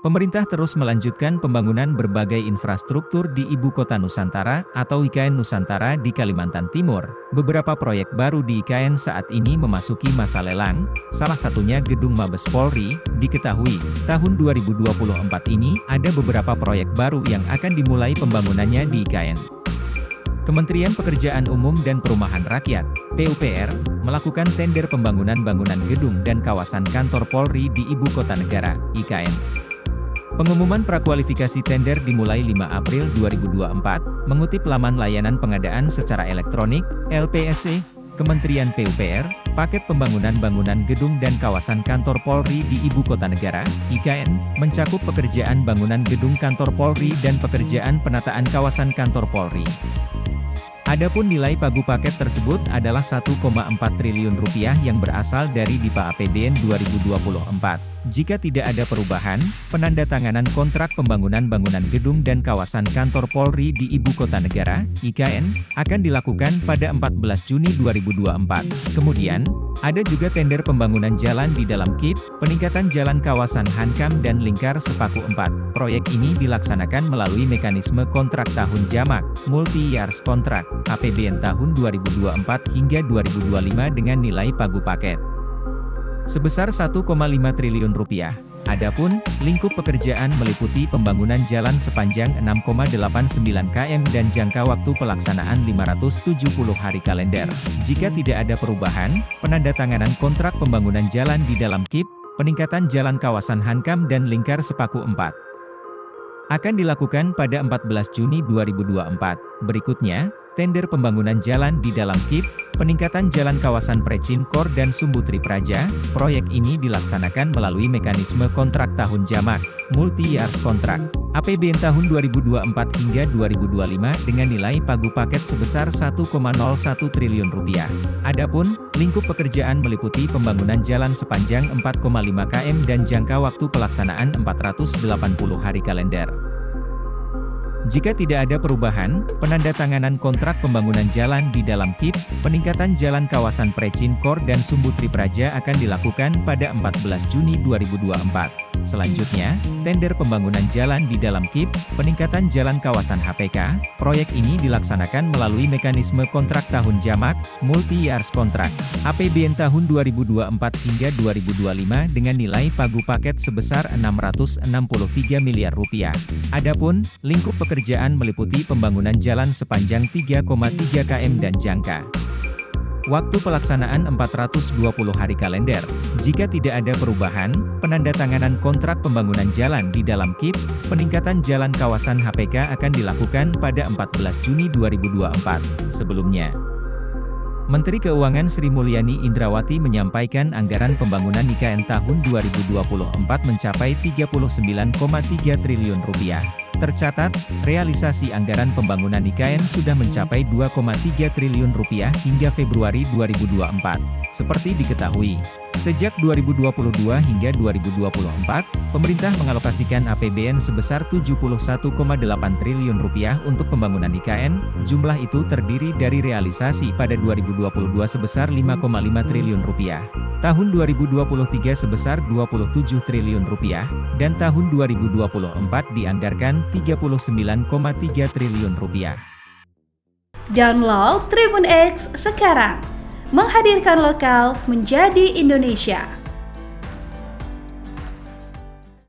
Pemerintah terus melanjutkan pembangunan berbagai infrastruktur di Ibu Kota Nusantara atau IKN Nusantara di Kalimantan Timur. Beberapa proyek baru di IKN saat ini memasuki masa lelang, salah satunya Gedung Mabes Polri. Diketahui, tahun 2024 ini ada beberapa proyek baru yang akan dimulai pembangunannya di IKN. Kementerian Pekerjaan Umum dan Perumahan Rakyat, PUPR, melakukan tender pembangunan bangunan gedung dan kawasan kantor Polri di Ibu Kota Negara, IKN. Pengumuman prakualifikasi tender dimulai 5 April 2024, mengutip laman layanan pengadaan secara elektronik, LPSC, Kementerian PUPR, paket pembangunan bangunan gedung dan kawasan kantor Polri di Ibu Kota Negara, IKN, mencakup pekerjaan bangunan gedung kantor Polri dan pekerjaan penataan kawasan kantor Polri. Adapun nilai pagu paket tersebut adalah Rp1,4 triliun yang berasal dari DIPA APBN 2024. Jika tidak ada perubahan, penandatanganan kontrak pembangunan bangunan gedung dan kawasan kantor Polri di Ibu Kota Negara, IKN, akan dilakukan pada 14 Juni 2024. Kemudian, ada juga tender pembangunan jalan di dalam KIP, peningkatan jalan kawasan Hankam dan Lingkar Sepaku 4. Proyek ini dilaksanakan melalui mekanisme kontrak tahun jamak, multi-years kontrak, APBN tahun 2024 hingga 2025 dengan nilai pagu paket sebesar Rp1,5 triliun. Adapun, lingkup pekerjaan meliputi pembangunan jalan sepanjang 6,89 km dan jangka waktu pelaksanaan 570 hari kalender. Jika tidak ada perubahan, penandatanganan kontrak pembangunan jalan di dalam KIP, peningkatan jalan kawasan Hankam dan Lingkar Sepaku 4 akan dilakukan pada 14 Juni 2024. Berikutnya, tender pembangunan jalan di dalam KIP, peningkatan jalan kawasan Precinkor dan Sumbutri Praja. Proyek ini dilaksanakan melalui mekanisme kontrak tahun jamak, multi-years kontrak, APBN tahun 2024 hingga 2025 dengan nilai pagu paket sebesar Rp1,01 triliun. Adapun, lingkup pekerjaan meliputi pembangunan jalan sepanjang 4,5 km dan jangka waktu pelaksanaan 480 hari kalender. Jika tidak ada perubahan, penandatanganan kontrak pembangunan jalan di dalam KIP, peningkatan jalan kawasan Precinkor dan Sumbutri Praja akan dilakukan pada 14 Juni 2024. Selanjutnya, tender pembangunan jalan di dalam KIP, peningkatan jalan kawasan HPK, proyek ini dilaksanakan melalui mekanisme kontrak tahun jamak, multi-years kontrak, APBN tahun 2024 hingga 2025 dengan nilai pagu paket sebesar Rp663 miliar. Adapun, lingkup pekerjaan meliputi pembangunan jalan sepanjang 3,3 km dan jangka waktu pelaksanaan 420 hari kalender. Jika tidak ada perubahan, penandatanganan kontrak pembangunan jalan di dalam KIP, peningkatan jalan kawasan HPK akan dilakukan pada 14 Juni 2024. Sebelumnya, Menteri Keuangan Sri Mulyani Indrawati menyampaikan anggaran pembangunan IKN tahun 2024 mencapai Rp39,3 triliun. Tercatat, realisasi anggaran pembangunan IKN sudah mencapai Rp2,3 triliun hingga Februari 2024. Seperti diketahui, sejak 2022 hingga 2024, pemerintah mengalokasikan APBN sebesar Rp71,8 triliun untuk pembangunan IKN. Jumlah itu terdiri dari realisasi pada 2022 sebesar Rp5,5 triliun, tahun 2023 sebesar Rp27 triliun, dan tahun 2024 dianggarkan Rp39,3 triliun. Download Tribun X sekarang, menghadirkan lokal menjadi Indonesia.